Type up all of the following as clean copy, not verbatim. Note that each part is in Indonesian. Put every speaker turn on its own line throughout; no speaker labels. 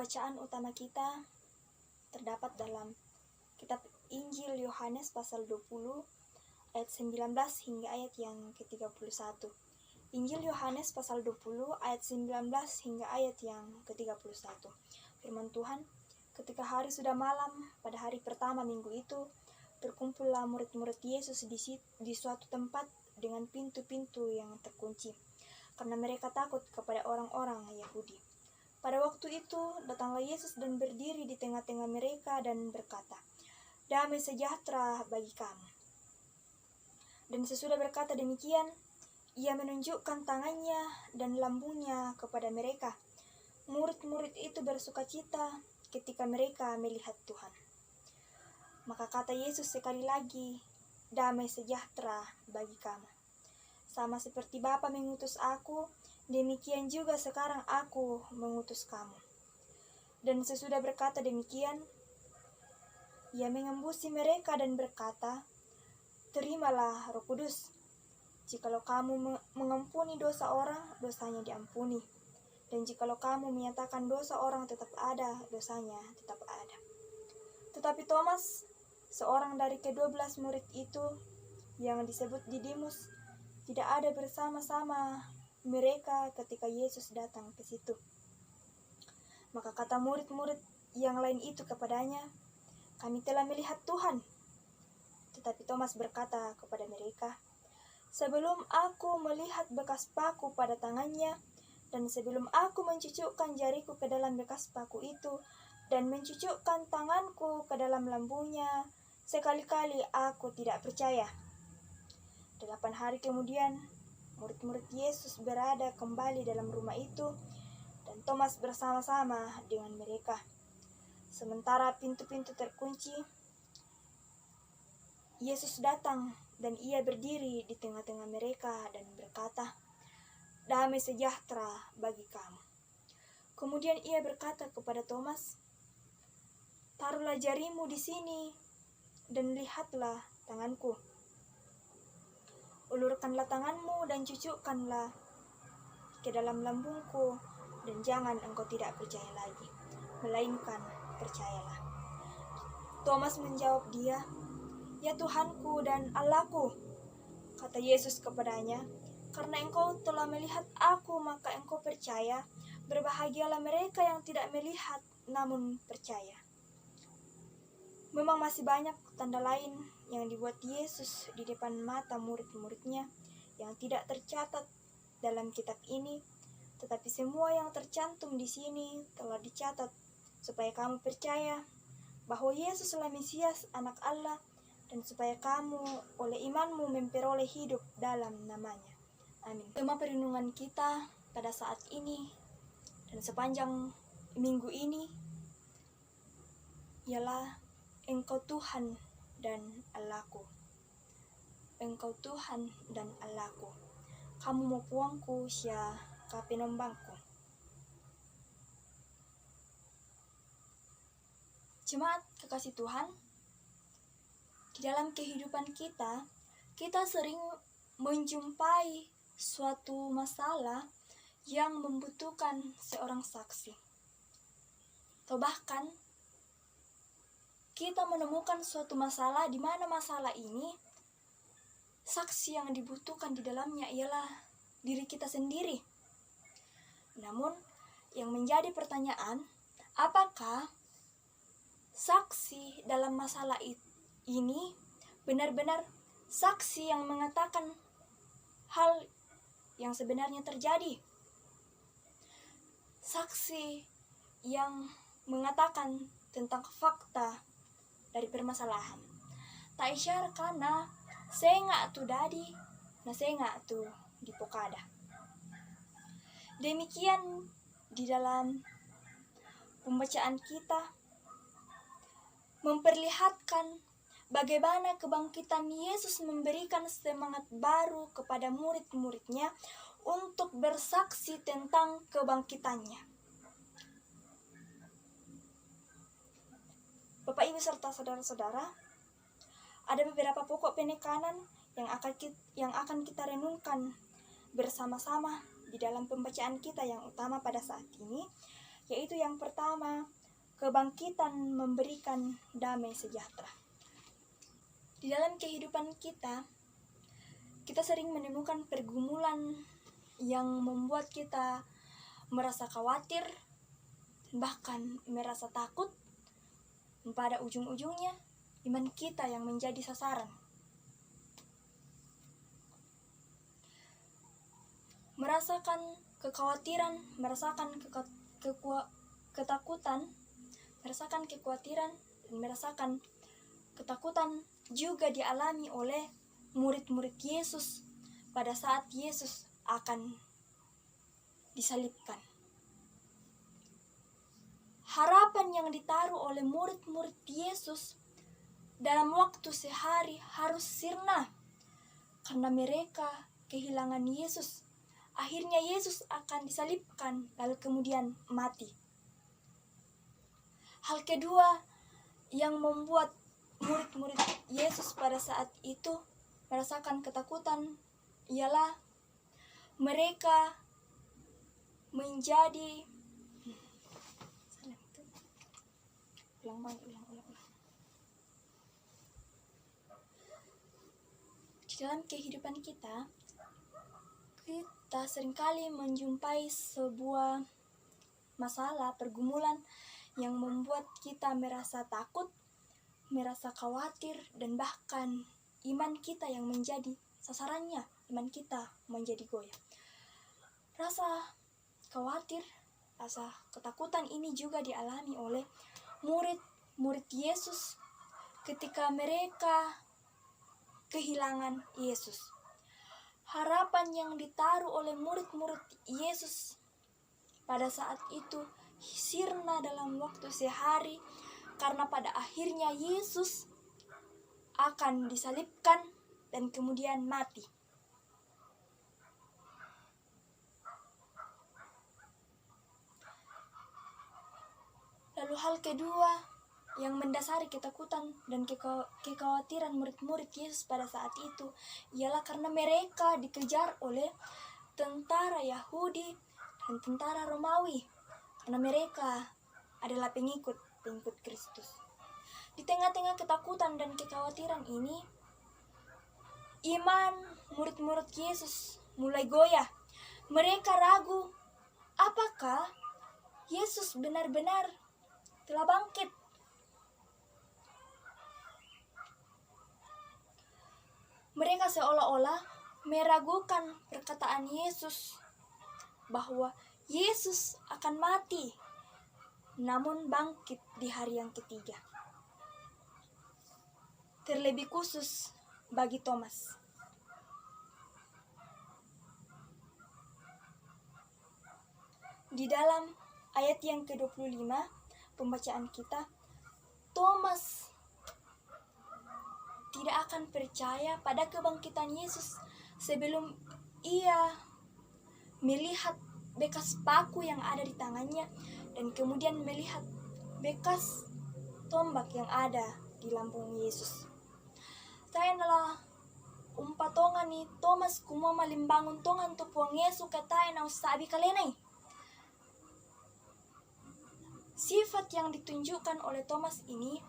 Bacaan utama kita terdapat dalam kitab Injil Yohanes pasal 20 ayat 19 hingga ayat yang ke-31. Injil Yohanes pasal 20 ayat 19 hingga ayat yang ke-31. Firman Tuhan, ketika hari sudah malam, pada hari pertama minggu itu, berkumpullah murid-murid Yesus di suatu tempat dengan pintu-pintu yang terkunci, karena mereka takut kepada orang-orang Yahudi. Pada waktu itu, datanglah Yesus dan berdiri di tengah-tengah mereka dan berkata, "Damai sejahtera bagi kamu." Dan sesudah berkata demikian, ia menunjukkan tangannya dan lambungnya kepada mereka. Murid-murid itu bersukacita ketika mereka melihat Tuhan. Maka kata Yesus sekali lagi, "Damai sejahtera bagi kamu. Sama seperti Bapa mengutus aku, demikian juga sekarang aku mengutus kamu." Dan sesudah berkata demikian, ia mengembusi mereka dan berkata, "Terimalah Roh Kudus. Jikalau kamu mengampuni dosa orang, dosanya diampuni. Dan jikalau kamu menyatakan dosa orang tetap ada, dosanya tetap ada." Tetapi Thomas, seorang dari ke-12 murid itu, yang disebut Didimus, tidak ada bersama-sama mereka ketika Yesus datang ke situ. Maka kata murid-murid yang lain itu kepadanya, "Kami telah melihat Tuhan." Tetapi Thomas berkata kepada mereka, "Sebelum aku melihat bekas paku pada tangannya, dan sebelum aku mencucukkan jariku ke dalam bekas paku itu, dan mencucukkan tanganku ke dalam lambungnya, sekali-kali aku tidak percaya." 8 hari kemudian, murid-murid Yesus berada kembali dalam rumah itu, dan Thomas bersama-sama dengan mereka. Sementara pintu-pintu terkunci, Yesus datang dan ia berdiri di tengah-tengah mereka dan berkata, "Damai sejahtera bagi kamu." Kemudian ia berkata kepada Thomas, "Taruhlah jarimu di sini dan lihatlah tanganku. Ulurkanlah tanganmu dan cucukkanlah ke dalam lambungku, dan jangan engkau tidak percaya lagi, melainkan percayalah." Thomas menjawab dia, "Ya Tuhanku dan Allahku." Kata Yesus kepadanya, "Karena engkau telah melihat aku, maka engkau percaya. Berbahagialah mereka yang tidak melihat, namun percaya." Memang masih banyak tanda lain yang dibuat Yesus di depan mata murid-muridnya yang tidak tercatat dalam kitab ini, tetapi semua yang tercantum di sini telah dicatat supaya kamu percaya bahwa Yesuslah Mesias, Anak Allah, dan supaya kamu oleh imanmu memperoleh hidup dalam namanya. Amin. Tema perenungan kita pada saat ini dan sepanjang minggu ini ialah Engkau Tuhan dan Allahku. Engkau Tuhan dan Allahku. Kamu mau puangku sia kapenombangku. Jemaat kekasih Tuhan, di dalam kehidupan kita sering menjumpai suatu masalah yang membutuhkan seorang saksi. Atau bahkan kita menemukan suatu masalah di mana masalah ini saksi yang dibutuhkan di dalamnya ialah diri kita sendiri. Namun yang menjadi pertanyaan, apakah saksi dalam masalah ini benar-benar saksi yang mengatakan hal yang sebenarnya terjadi? Saksi yang mengatakan tentang fakta dari permasalahan. Tak isyar karena senga tu dadi, na senga tu dipokada. Demikian di dalam pembacaan kita memperlihatkan bagaimana kebangkitan Yesus memberikan semangat baru kepada murid-muridnya untuk bersaksi tentang kebangkitannya. Bapak, Ibu, serta saudara-saudara, ada beberapa pokok penekanan yang akan kita renungkan bersama-sama di dalam pembacaan kita yang utama pada saat ini. yaitu yang pertama, kebangkitan memberikan damai sejahtera. Di dalam kehidupan kita sering menemukan pergumulan yang membuat kita merasa khawatir, bahkan merasa takut. Pada ujung-ujungnya, iman kita yang menjadi sasaran. Merasakan kekhawatiran, ketakutan, merasakan kekhawatiran, dan merasakan ketakutan juga dialami oleh murid-murid Yesus pada saat Yesus akan disalibkan. Harapan yang ditaruh oleh murid-murid Yesus dalam waktu sehari harus sirna karena mereka kehilangan Yesus. Akhirnya Yesus akan disalibkan lalu kemudian mati. Hal kedua yang membuat murid-murid Yesus pada saat itu merasakan ketakutan ialah mereka menjadi di dalam kehidupan kita seringkali menjumpai sebuah masalah, pergumulan yang membuat kita merasa takut, merasa khawatir, dan bahkan iman kita yang menjadi sasarannya, iman kita menjadi goyah. Rasa khawatir, rasa ketakutan ini juga dialami oleh murid-murid Yesus ketika mereka kehilangan Yesus. Harapan yang ditaruh oleh murid-murid Yesus pada saat itu sirna dalam waktu sehari karena pada akhirnya Yesus akan disalibkan dan kemudian mati. Lalu hal kedua yang mendasari ketakutan dan kekhawatiran murid-murid Yesus pada saat itu ialah karena mereka dikejar oleh tentara Yahudi dan tentara Romawi, karena mereka adalah pengikut Kristus. Di tengah-tengah ketakutan dan kekhawatiran ini, iman murid-murid Yesus mulai goyah. Mereka ragu, apakah Yesus benar-benar telah bangkit? Mereka seolah-olah meragukan perkataan Yesus bahwa Yesus akan mati, namun bangkit di hari yang ketiga. Terlebih khusus bagi Thomas. Di dalam ayat yang ke-25 pembacaan kita, Thomas tidak akan percaya pada kebangkitan Yesus sebelum ia melihat bekas paku yang ada di tangannya dan kemudian melihat bekas tombak yang ada di lambung Yesus. Saya adalah umpatongan ni Thomas kumo malimbangun tongan tupuang Yesu katai na usabi kalenai. Sifat yang ditunjukkan oleh Thomas ini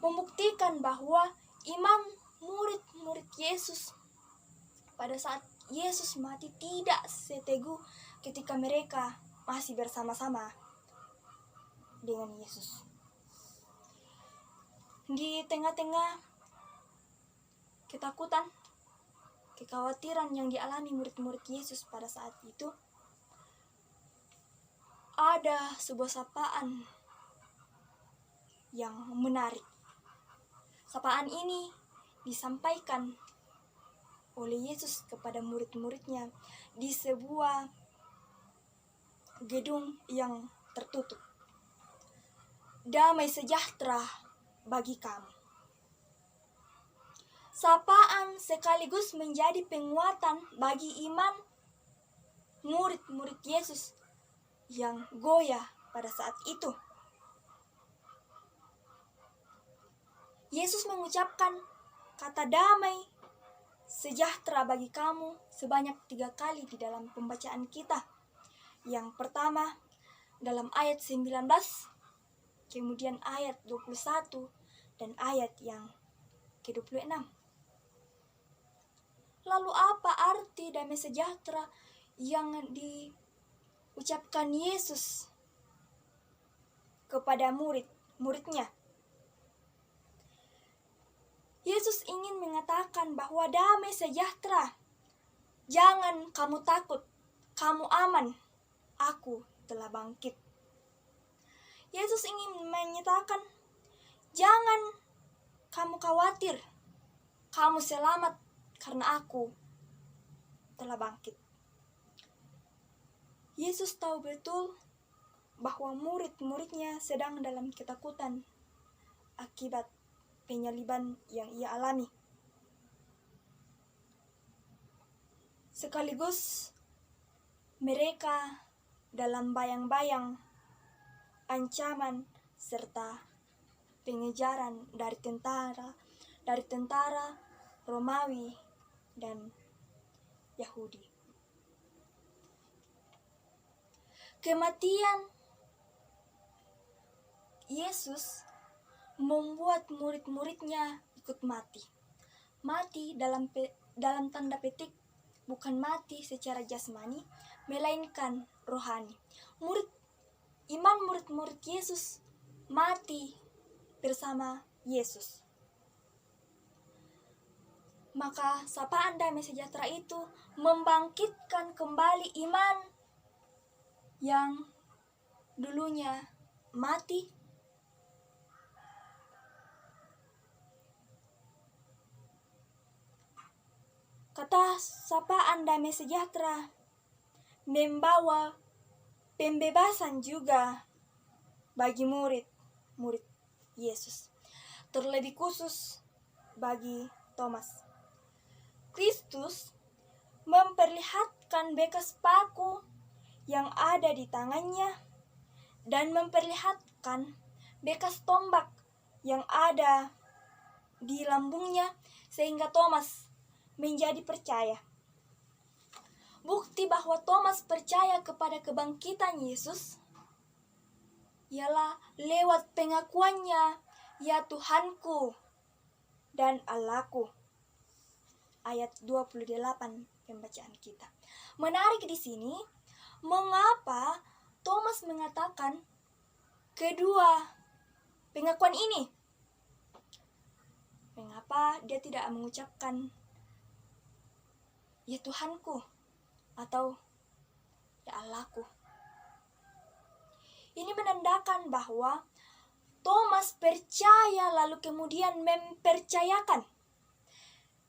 membuktikan bahwa iman murid-murid Yesus pada saat Yesus mati tidak seteguh ketika mereka masih bersama-sama dengan Yesus. Di tengah-tengah ketakutan, kekhawatiran yang dialami murid-murid Yesus pada saat itu, ada sebuah sapaan yang menarik. Sapaan ini disampaikan oleh Yesus kepada murid-muridnya di sebuah gedung yang tertutup. Damai sejahtera bagi kamu. Sapaan sekaligus menjadi penguatan bagi iman murid-murid Yesus yang goyah pada saat itu. Yesus mengucapkan kata damai sejahtera bagi kamu sebanyak 3 kali di dalam pembacaan kita. Yang pertama, dalam ayat 19, kemudian ayat 21, dan ayat yang ke-26. Lalu apa arti damai sejahtera yang diucapkan Yesus kepada murid-muridnya? Yesus ingin mengatakan bahwa damai sejahtera. Jangan kamu takut, kamu aman, aku telah bangkit. Yesus ingin menyatakan, jangan kamu khawatir, kamu selamat karena aku telah bangkit. Yesus tahu betul bahwa murid-muridnya sedang dalam ketakutan akibat penyaliban yang ia alami. Sekaligus mereka dalam bayang-bayang ancaman serta pengejaran dari tentara Romawi dan Yahudi. Kematian Yesus membuat murid-muridnya ikut mati. Mati dalam tanda petik, bukan mati secara jasmani, melainkan rohani. Murid-murid Yesus mati bersama Yesus. Maka sapaan damai sejahtera itu membangkitkan kembali iman yang dulunya mati. Kata sapaan damai sejahtera membawa pembebasan juga bagi murid Yesus, terlebih khusus bagi Thomas. Kristus memperlihatkan bekas paku yang ada di tangannya dan memperlihatkan bekas tombak yang ada di lambungnya sehingga Thomas menjadi percaya. Bukti bahwa Thomas percaya kepada kebangkitan Yesus ialah lewat pengakuannya, "Ya Tuhanku dan Allahku." Ayat 28 pembacaan kita. Menarik di sini, mengapa Thomas mengatakan kedua pengakuan ini? Mengapa dia tidak mengucapkan "Ya Tuhanku" atau "Ya Allahku"? Ini menandakan bahwa Thomas percaya lalu kemudian mempercayakan.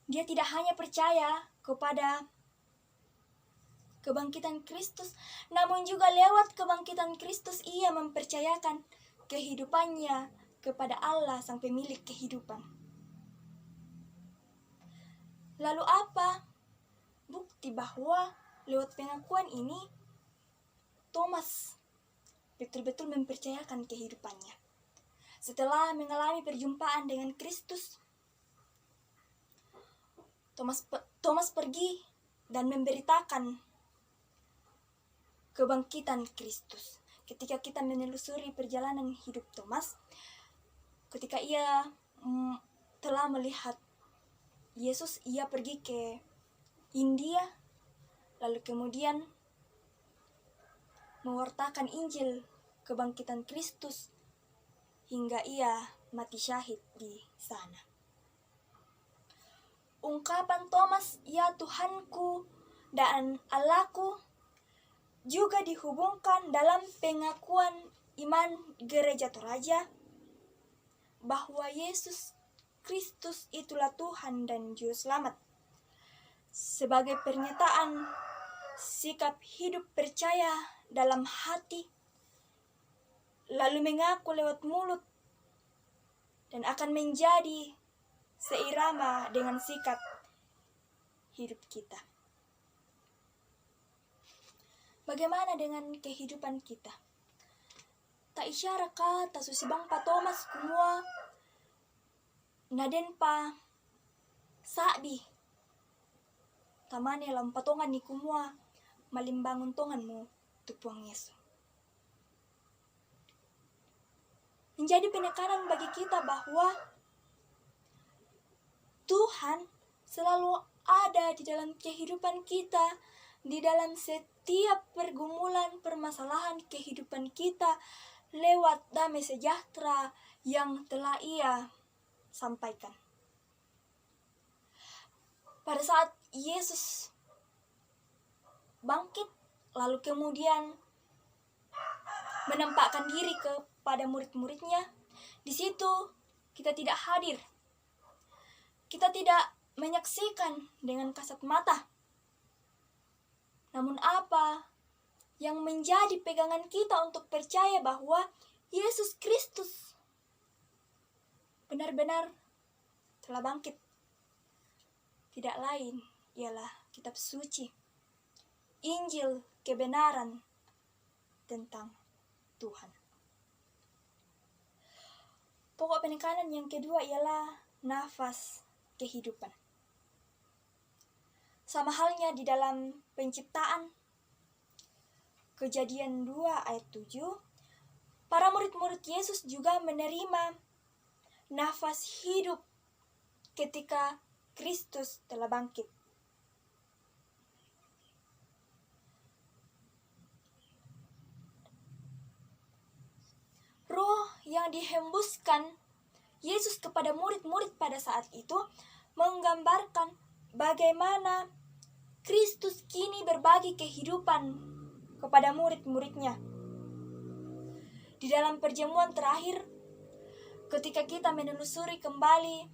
Dia tidak hanya percaya kepada kebangkitan Kristus, namun juga lewat kebangkitan Kristus ia mempercayakan kehidupannya kepada Allah sang pemilik kehidupan. Lalu apa bukti bahwa lewat pengakuan ini Thomas betul-betul mempercayakan kehidupannya? Setelah mengalami perjumpaan dengan Kristus, Thomas pergi dan memberitakan kebangkitan Kristus. Ketika kita menelusuri perjalanan hidup Thomas, ketika ia telah melihat Yesus, ia pergi ke India, lalu kemudian mewartakan Injil kebangkitan Kristus hingga ia mati syahid di sana. Ungkapan Thomas, "Ya Tuhanku dan Allahku," juga dihubungkan dalam pengakuan iman Gereja Toraja bahwa Yesus Kristus itulah Tuhan dan Juru Selamat, sebagai pernyataan sikap hidup percaya dalam hati, lalu mengaku lewat mulut, dan akan menjadi seirama dengan sikap hidup kita. Bagaimana dengan kehidupan kita? Tak isyarat ka ta susibang pa Thomas kumua naden pa sabi tamane lampatongan ni kumua malimbangon tongan mo tupuang Yesu. menjadi penekanan bagi kita bahwa Tuhan selalu ada di dalam kehidupan kita, di dalam setiap pergumulan permasalahan kehidupan kita lewat damai sejahtera yang telah Ia sampaikan. Pada saat Yesus bangkit, lalu kemudian menampakkan diri kepada murid-muridnya, di situ kita tidak hadir. Kita tidak menyaksikan dengan kasat mata. Namun apa yang menjadi pegangan kita untuk percaya bahwa Yesus Kristus benar-benar telah bangkit? Tidak lain ialah kitab suci, Injil kebenaran tentang Tuhan. Pokok penekanan yang kedua ialah nafas kehidupan. Sama halnya di dalam penciptaan, Kejadian 2 ayat 7, para murid-murid Yesus juga menerima nafas hidup ketika Kristus telah bangkit. Roh yang dihembuskan Yesus kepada murid-murid pada saat itu menggambarkan bagaimana Kristus kini berbagi kehidupan kepada murid-muridnya. Di dalam perjamuan terakhir, ketika kita menelusuri kembali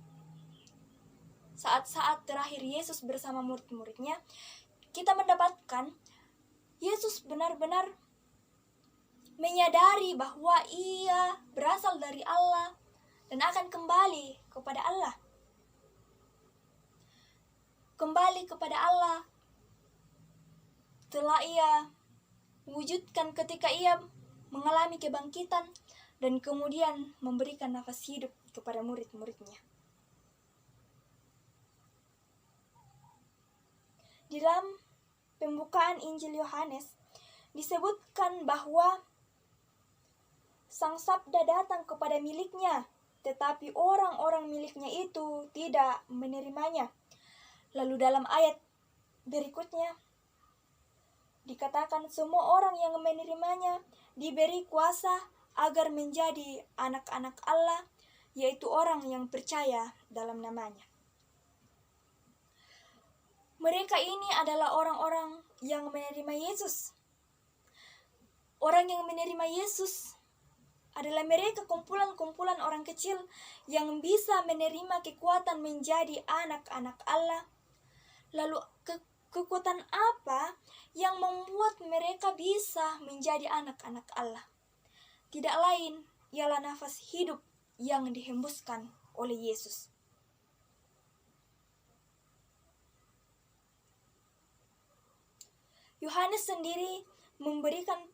saat-saat terakhir Yesus bersama murid-muridnya, kita mendapatkan Yesus benar-benar menyadari bahwa Ia berasal dari Allah dan akan kembali kepada Allah. Kembali kepada Allah telah Ia wujudkan ketika Ia mengalami kebangkitan dan kemudian memberikan nafas hidup kepada murid-muridnya. Di dalam pembukaan Injil Yohanes disebutkan bahwa Sang Sabda datang kepada miliknya, tetapi orang-orang miliknya itu tidak menerimanya. Lalu dalam ayat berikutnya dikatakan semua orang yang menerimanya diberi kuasa agar menjadi anak-anak Allah, yaitu orang yang percaya dalam namanya. Mereka ini adalah orang-orang yang menerima Yesus. Orang yang menerima Yesus adalah mereka kumpulan-kumpulan orang kecil yang bisa menerima kekuatan menjadi anak-anak Allah. Lalu kekuatan apa yang membuat mereka bisa menjadi anak-anak Allah? Tidak lain ialah nafas hidup yang dihembuskan oleh Yesus. Yohanes sendiri memberikan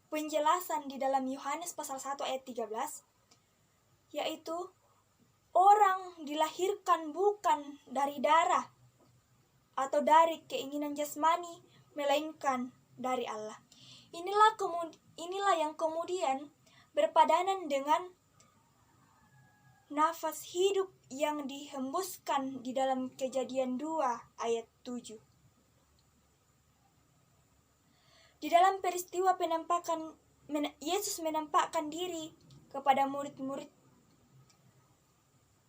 penjelasan di dalam Yohanes pasal 1 ayat 13, yaitu orang dilahirkan bukan dari darah atau dari keinginan jasmani, melainkan dari Allah. Inilah yang kemudian berpadanan dengan nafas hidup yang dihembuskan di dalam Kejadian 2 ayat 7. Di dalam peristiwa penampakan Yesus menampakkan diri kepada murid-murid,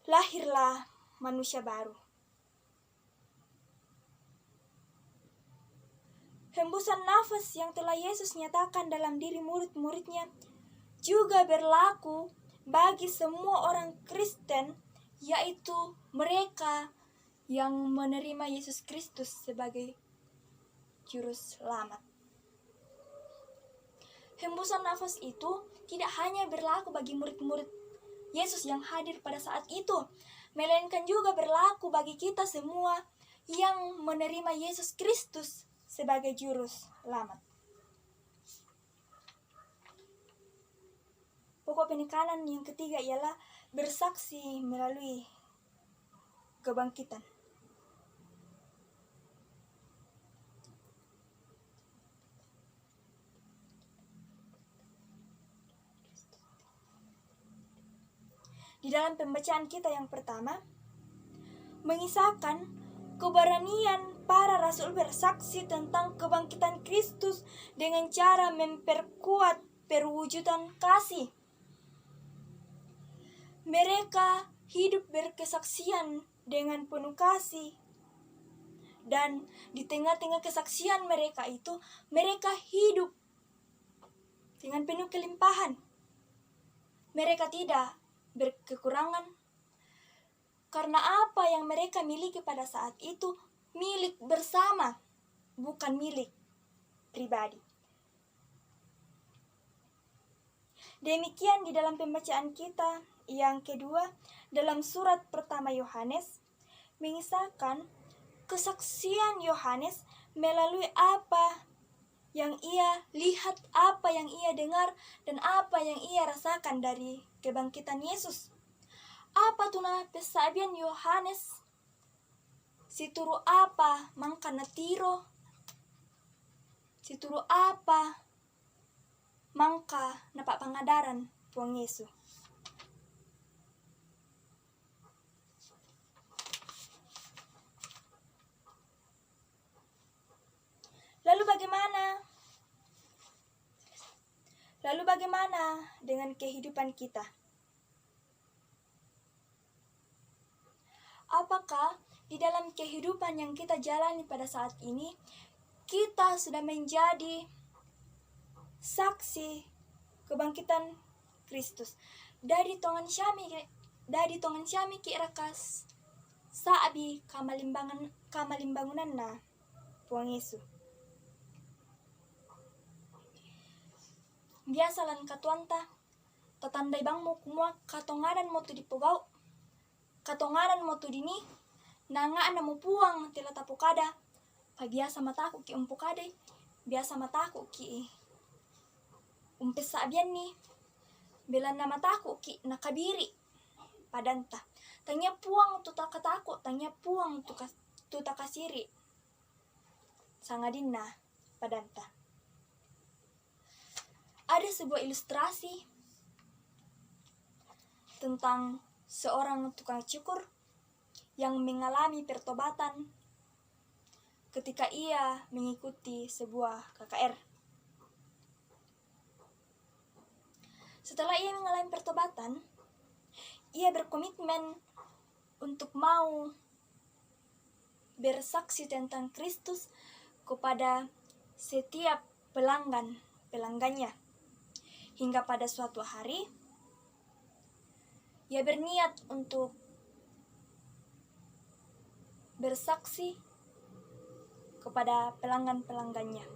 lahirlah manusia baru. Hembusan nafas yang telah Yesus nyatakan dalam diri murid-muridnya juga berlaku bagi semua orang Kristen, yaitu mereka yang menerima Yesus Kristus sebagai Juru Selamat. Hembusan nafas itu tidak hanya berlaku bagi murid-murid Yesus yang hadir pada saat itu, melainkan juga berlaku bagi kita semua yang menerima Yesus Kristus sebagai Juru Selamat. Pokok penekanan yang ketiga ialah bersaksi melalui kebangkitan. di dalam pembacaan kita yang pertama, mengisahkan keberanian para rasul bersaksi tentang kebangkitan Kristus dengan cara memperkuat perwujudan kasih. Mereka hidup berkesaksian dengan penuh kasih. Dan di tengah-tengah kesaksian mereka itu, mereka hidup dengan penuh kelimpahan. Mereka tidak berkekurangan. Karena apa yang mereka miliki pada saat itu milik bersama, bukan milik pribadi. Demikian di dalam pembacaan kita yang kedua dalam surat pertama Yohanes mengisahkan kesaksian Yohanes melalui apa yang ia lihat, apa yang ia dengar, dan apa yang ia rasakan dari kebangkitan Yesus. Apa tuna pesabian Yohanes? Situru apa mangkana tiro? Situru apa mangka napak pangadaran Puang Yesus. Lalu bagaimana dengan kehidupan kita? Apakah di dalam kehidupan yang kita jalani pada saat ini, kita sudah menjadi saksi kebangkitan Kristus? Dari tongan syami ki rakas saabi kamalimbangunan na Puang Yesus. Biasa lan katuanta tatandai bangmu kumua katonganan mo tu dipugau, katonganan mo tu dini nanga na mo puang tila tapukada. Pabiasa mataku ki umpukade, biasa mataku ki umpes saabian ni belan na mataku ki nakabiri padanta. Tanya puang tu takataku, tanya puang tu takasiri sangadina padanta. Ada sebuah ilustrasi tentang seorang tukang cukur yang mengalami pertobatan ketika ia mengikuti sebuah KKR. Setelah ia mengalami pertobatan, ia berkomitmen untuk mau bersaksi tentang Kristus kepada setiap pelanggannya. Hingga pada suatu hari, ia berniat untuk bersaksi kepada pelanggannya.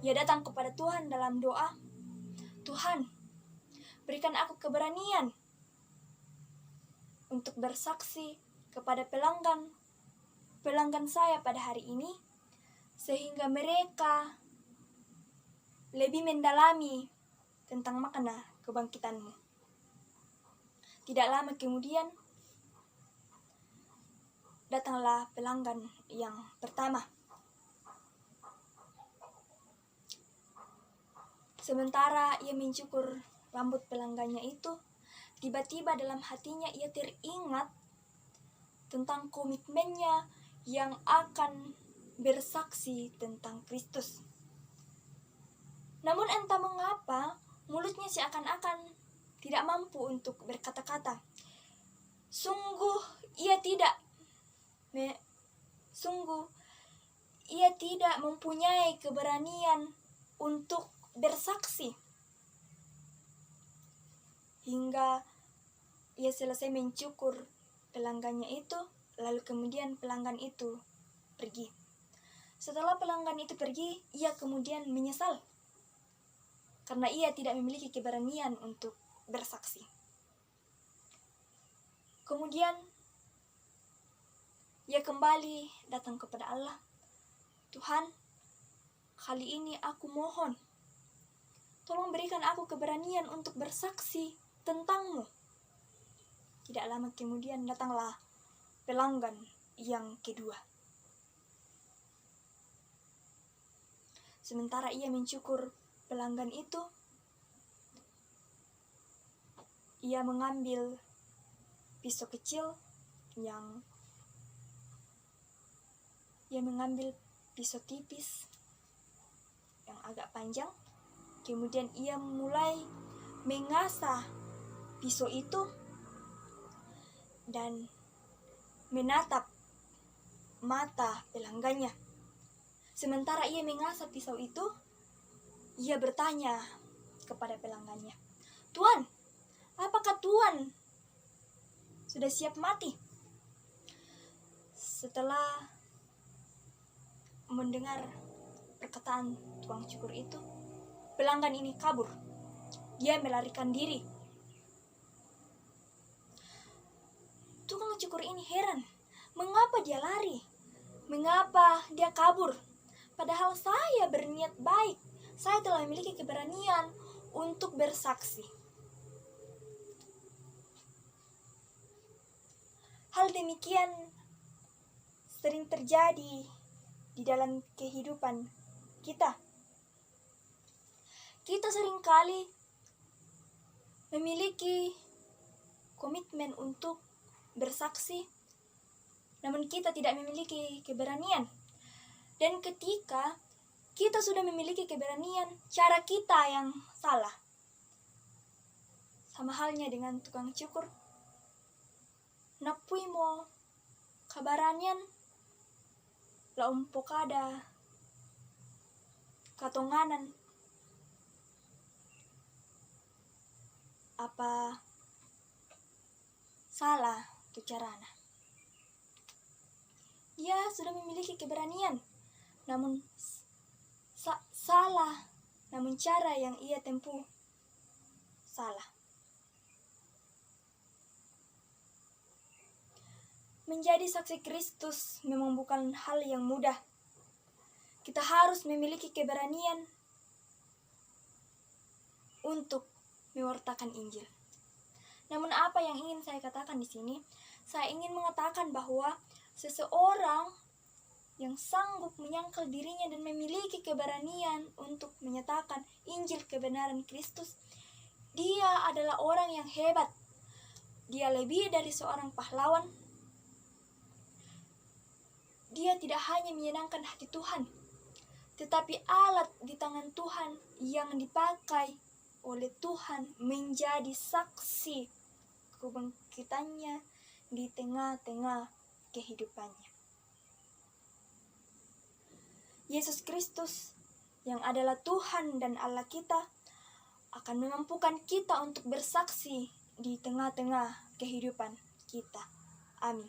Ia datang kepada Tuhan dalam doa, Tuhan, berikan aku keberanian untuk bersaksi kepada pelanggan saya pada hari ini, sehingga mereka lebih mendalami tentang makna kebangkitanmu. Tidak lama kemudian, datanglah pelanggan yang pertama. Sementara ia mencukur rambut pelanggannya itu, tiba-tiba dalam hatinya ia teringat tentang komitmennya yang akan bersaksi tentang Kristus. Namun entah mengapa, mulutnya seakan-akan tidak mampu untuk berkata-kata. Sungguh ia tidak mempunyai keberanian untuk bersaksi. Hingga ia selesai mencukur pelanggannya itu, lalu kemudian pelanggan itu pergi. Setelah pelanggan itu pergi, ia kemudian menyesal karena ia tidak memiliki keberanian untuk bersaksi. Kemudian ia kembali datang kepada Allah. Tuhan, kali ini aku mohon, tolong berikan aku keberanian untuk bersaksi tentang-Mu. Tidak lama kemudian datanglah pelanggan yang kedua. Sementara ia mencukur pelanggan itu, ia mengambil pisau kecil ia mengambil pisau tipis yang agak panjang. Kemudian ia mulai mengasah pisau itu dan menatap mata pelanggannya. Sementara ia mengasah pisau itu, ia bertanya kepada pelanggannya, "Tuan, apakah Tuan sudah siap mati?" Setelah mendengar perkataan tukang cukur itu, pelanggan ini kabur. Dia melarikan diri. Tukang cukur ini heran, mengapa dia lari? Mengapa dia kabur? Padahal saya berniat baik. Saya telah memiliki keberanian untuk bersaksi. Hal demikian sering terjadi di dalam kehidupan kita. Kita seringkali memiliki komitmen untuk bersaksi, namun kita tidak memiliki keberanian. Dan ketika kita sudah memiliki keberanian, cara kita yang salah. Sama halnya dengan tukang cukur. Napui mo kabaranian la umpokada katonganan apa salah tu carana. Dia sudah memiliki keberanian, namun salah, namun cara yang ia tempuh salah. Menjadi saksi Kristus memang bukan hal yang mudah. Kita harus memiliki keberanian untuk mewartakan Injil. Namun apa yang ingin saya katakan di sini? Saya ingin mengatakan bahwa seseorang yang sanggup menyangkal dirinya dan memiliki keberanian untuk menyatakan Injil kebenaran Kristus, dia adalah orang yang hebat. Dia lebih dari seorang pahlawan. Dia tidak hanya menyenangkan hati Tuhan, tetapi alat di tangan Tuhan yang dipakai oleh Tuhan menjadi saksi kebangkitannya di tengah-tengah kehidupannya. Yesus Kristus yang adalah Tuhan dan Allah kita akan memampukan kita untuk bersaksi di tengah-tengah kehidupan kita. Amin.